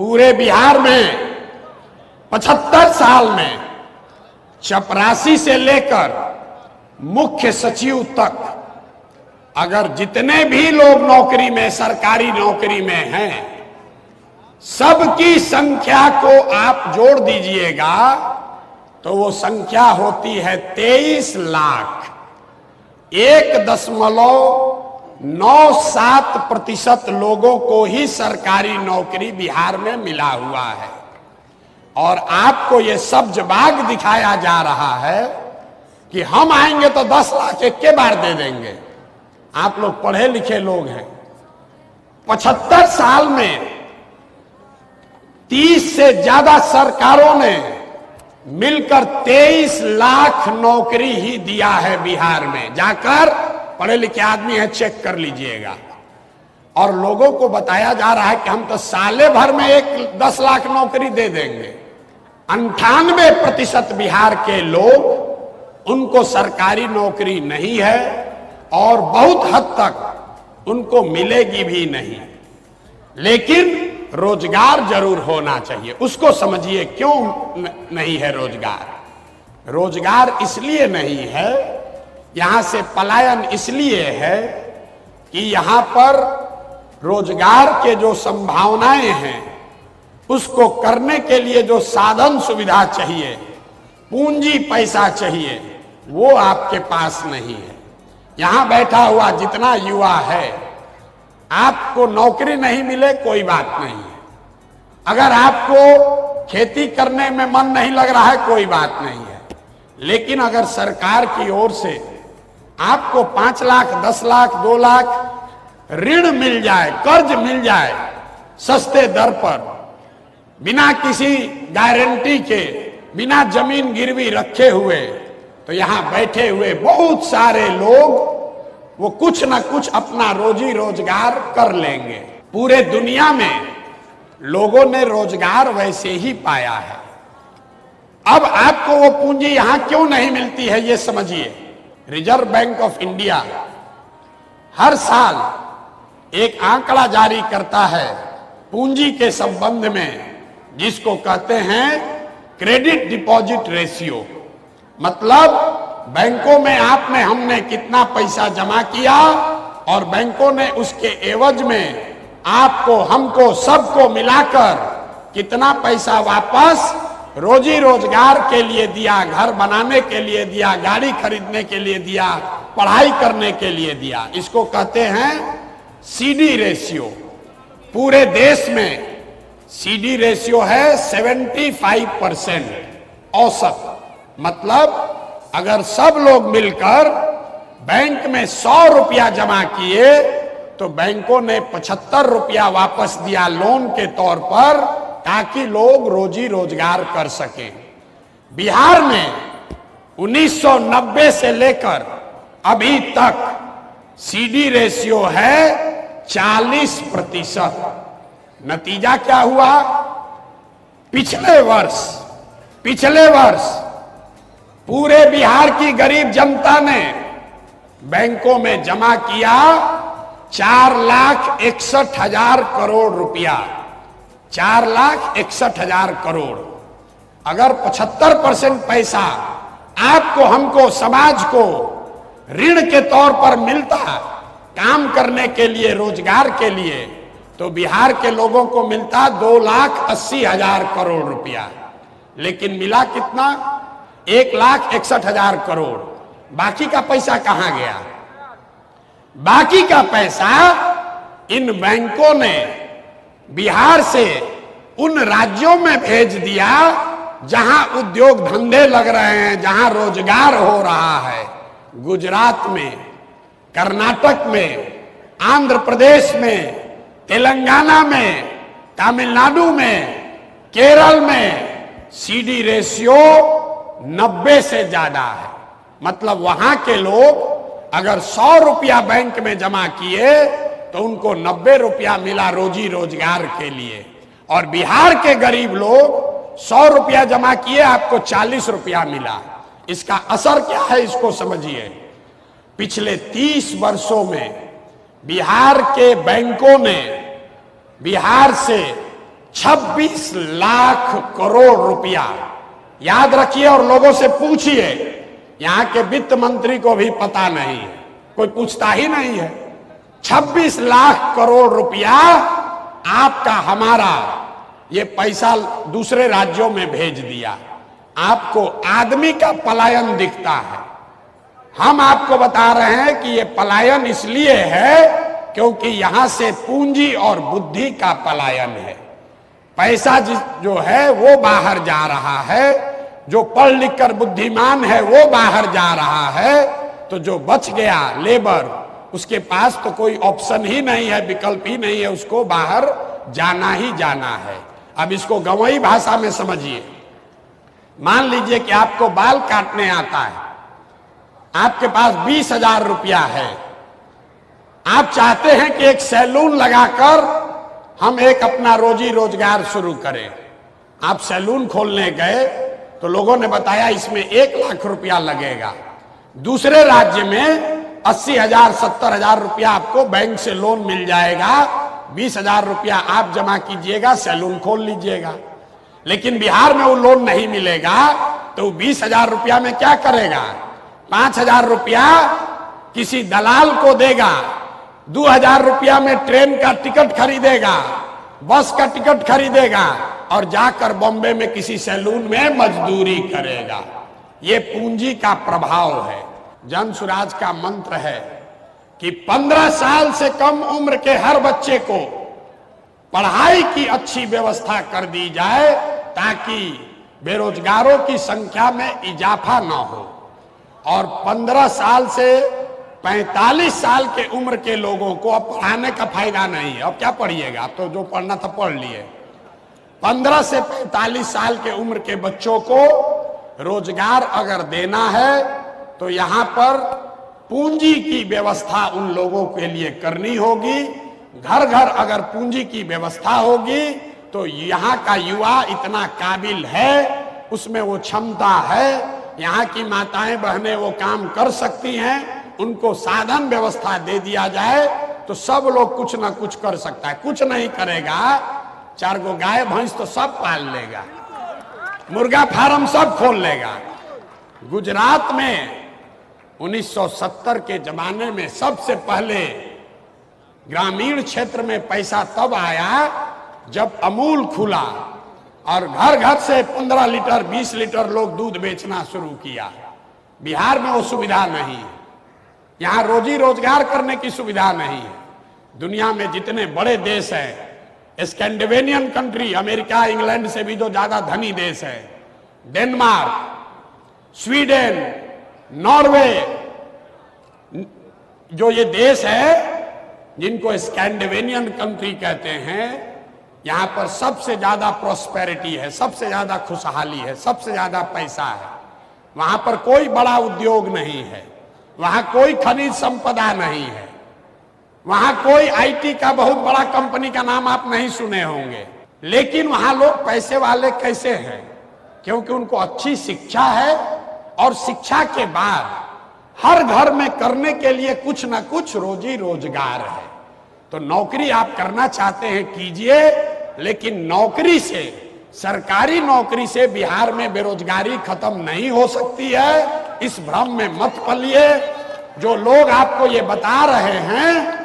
पूरे बिहार में 75 साल में चपरासी से लेकर मुख्य सचिव तक अगर जितने भी लोग नौकरी में, सरकारी नौकरी में हैं, सबकी संख्या को आप जोड़ दीजिएगा तो वो संख्या होती है 23 लाख। 1.97% लोगों को ही सरकारी नौकरी बिहार में मिला हुआ है। और आपको ये सब्जबाग दिखाया जा रहा है कि हम आएंगे तो 10 लाख एक के बार दे देंगे। आप लोग पढ़े लिखे लोग हैं। 75 साल में 30 से ज्यादा सरकारों ने मिलकर 23 लाख नौकरी ही दिया है बिहार में। जाकर पढ़े लिखे आदमी है, चेक कर लीजिएगा। और लोगों को बताया जा रहा है कि हम तो साले भर में 10 लाख नौकरी दे देंगे। 98% बिहार के लोग, उनको सरकारी नौकरी नहीं है और बहुत हद तक उनको मिलेगी भी नहीं। लेकिन रोजगार जरूर होना चाहिए। उसको समझिए क्यों नहीं है रोजगार। रोजगार इसलिए नहीं है, यहां से पलायन इसलिए है कि यहां पर रोजगार के जो संभावनाएं हैं उसको करने के लिए जो साधन सुविधा चाहिए, पूंजी पैसा चाहिए, वो आपके पास नहीं है। यहां बैठा हुआ जितना युवा है, आपको नौकरी नहीं मिले कोई बात नहीं है। अगर आपको खेती करने में मन नहीं लग रहा है कोई बात नहीं है। लेकिन अगर सरकार की ओर से आपको 5 लाख, 10 लाख, 2 लाख ऋण मिल जाए, कर्ज मिल जाए सस्ते दर पर, बिना किसी गारंटी के, बिना जमीन गिरवी रखे हुए, तो यहां बैठे हुए बहुत सारे लोग वो कुछ ना कुछ अपना रोजी रोजगार कर लेंगे। पूरे दुनिया में लोगों ने रोजगार वैसे ही पाया है। अब आपको वो पूंजी यहां क्यों नहीं मिलती है ये समझिए। रिजर्व बैंक ऑफ इंडिया हर साल एक आंकड़ा जारी करता है पूंजी के संबंध में, जिसको कहते हैं क्रेडिट डिपॉजिट रेशियो। मतलब बैंकों में हमने कितना पैसा जमा किया और बैंकों ने उसके एवज में आपको, हमको, सबको मिलाकर कितना पैसा वापस रोजी रोजगार के लिए दिया, घर बनाने के लिए दिया, गाड़ी खरीदने के लिए दिया, पढ़ाई करने के लिए दिया। इसको कहते हैं सीडी रेशियो। पूरे देश में सीडी रेशियो है 75% औसत। मतलब अगर सब लोग मिलकर बैंक में 100 रुपया जमा किए तो बैंकों ने 75 रुपया वापस दिया लोन के तौर पर, ताकि लोग रोजी रोजगार कर सकें। बिहार में 1990 से लेकर अभी तक सीडी रेशियो है 40%। नतीजा क्या हुआ? पिछले वर्ष पूरे बिहार की गरीब जनता ने बैंकों में जमा किया 4,61,000 करोड़ रुपया। 4,61,000 करोड़। अगर 75% पैसा आपको, हमको, समाज को ऋण के तौर पर मिलता काम करने के लिए, रोजगार के लिए, तो बिहार के लोगों को मिलता 2,80,000 करोड़ रुपया। लेकिन मिला कितना? 1,61,000 करोड़। बाकी का पैसा कहां गया? बाकी का पैसा इन बैंकों ने बिहार से उन राज्यों में भेज दिया जहां उद्योग धंधे लग रहे हैं, जहां रोजगार हो रहा है। गुजरात में, कर्नाटक में, आंध्र प्रदेश में, तेलंगाना में, तमिलनाडु में, केरल में सीडी रेशियो 90 से ज्यादा है। मतलब वहां के लोग अगर 100 रुपया बैंक में जमा किए तो उनको 90 रुपया मिला रोजी रोजगार के लिए। और बिहार के गरीब लोग 100 रुपया जमा किए, आपको 40 रुपया मिला। इसका असर क्या है इसको समझिए। पिछले 30 वर्षों में बिहार के बैंकों ने बिहार से 26 लाख करोड़ रुपया, याद रखिए और लोगों से पूछिए, यहां के वित्त मंत्री को भी पता नहीं है, कोई पूछता ही नहीं है। 26 लाख करोड़ रुपया आपका हमारा ये पैसा दूसरे राज्यों में भेज दिया। आपको आदमी का पलायन दिखता है, हम आपको बता रहे हैं कि ये पलायन इसलिए है क्योंकि यहां से पूंजी और बुद्धि का पलायन है। पैसा जो है वो बाहर जा रहा है, जो पढ़ लिख कर बुद्धिमान है वो बाहर जा रहा है, तो जो बच गया लेबर, उसके पास तो कोई ऑप्शन ही नहीं है, विकल्प ही नहीं है, उसको बाहर जाना ही जाना है। अब इसको गंवई भाषा में समझिए। मान लीजिए कि आपको बाल काटने आता है, आपके पास 20,000 रुपया है, आप चाहते हैं कि एक सैलून लगाकर हम एक अपना रोजी रोजगार शुरू करें। आप सैलून खोलने गए तो लोगों ने बताया इसमें 1 लाख रुपया लगेगा। दूसरे राज्य में 80,000 70,000 रुपया आपको बैंक से लोन मिल जाएगा, 20,000 रुपया आप जमा कीजिएगा, सैलून खोल लीजिएगा। लेकिन बिहार में वो लोन नहीं मिलेगा, तो 20,000 रुपया में क्या करेगा? 5,000 रुपया किसी दलाल को देगा, 2,000 रुपया में ट्रेन का टिकट खरीदेगा, बस का टिकट खरीदेगा और जाकर बॉम्बे में किसी सैलून में मजदूरी करेगा। ये पूंजी का प्रभाव है। जन सुराज का मंत्र है कि 15 साल से कम उम्र के हर बच्चे को पढ़ाई की अच्छी व्यवस्था कर दी जाए ताकि बेरोजगारों की संख्या में इजाफा ना हो, और 15 साल से 45 साल के उम्र के लोगों को अब पढ़ाने का फायदा नहीं है। अब क्या पढ़िएगा, तो जो पढ़ना था पढ़ लिए। 15 से 45 साल के उम्र के बच्चों को रोजगार अगर देना है तो यहां पर पूंजी की व्यवस्था उन लोगों के लिए करनी होगी। घर घर अगर पूंजी की व्यवस्था होगी तो यहाँ का युवा इतना काबिल है, उसमें वो क्षमता है, यहाँ की माताएं बहनें वो काम कर सकती हैं, उनको साधन व्यवस्था दे दिया जाए तो सब लोग कुछ ना कुछ कर सकता है। कुछ नहीं करेगा, 4 गो गाय भैंस तो सब पाल लेगा, मुर्गा फार्म सब खोल लेगा। गुजरात में 1970 के जमाने में सबसे पहले ग्रामीण क्षेत्र में पैसा तब आया जब अमूल खुला और घर घर से 15 लीटर 20 लीटर लोग दूध बेचना शुरू किया। बिहार में वो सुविधा नहीं है, यहाँ रोजी रोजगार करने की सुविधा नहीं है। दुनिया में जितने बड़े देश हैं, स्कैंडिनेवियन कंट्री, अमेरिका इंग्लैंड से भी जो ज्यादा धनी देश है, डेनमार्क, स्वीडन, नॉर्वे, जो ये देश है जिनको स्कैंडिनेवियन कंट्री कहते हैं, यहां पर सबसे ज्यादा प्रॉस्पेरिटी है, सबसे ज्यादा खुशहाली है, सबसे ज्यादा पैसा है। वहां पर कोई बड़ा उद्योग नहीं है, वहां कोई खनिज संपदा नहीं है, वहां कोई आईटी का बहुत बड़ा कंपनी का नाम आप नहीं सुने होंगे। लेकिन वहां लोग पैसे वाले कैसे हैं? क्योंकि उनको अच्छी शिक्षा है और शिक्षा के बाद हर घर में करने के लिए कुछ ना कुछ रोजी रोजगार है। तो नौकरी आप करना चाहते हैं कीजिए, लेकिन नौकरी से, सरकारी नौकरी से बिहार में बेरोजगारी खत्म नहीं हो सकती है। इस भ्रम में मत पलिए। जो लोग आपको ये बता रहे हैं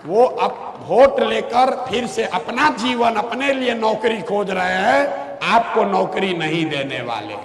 वो अब वोट लेकर फिर से अपना जीवन, अपने लिए नौकरी खोज रहे हैं, आपको नौकरी नहीं देने वाले।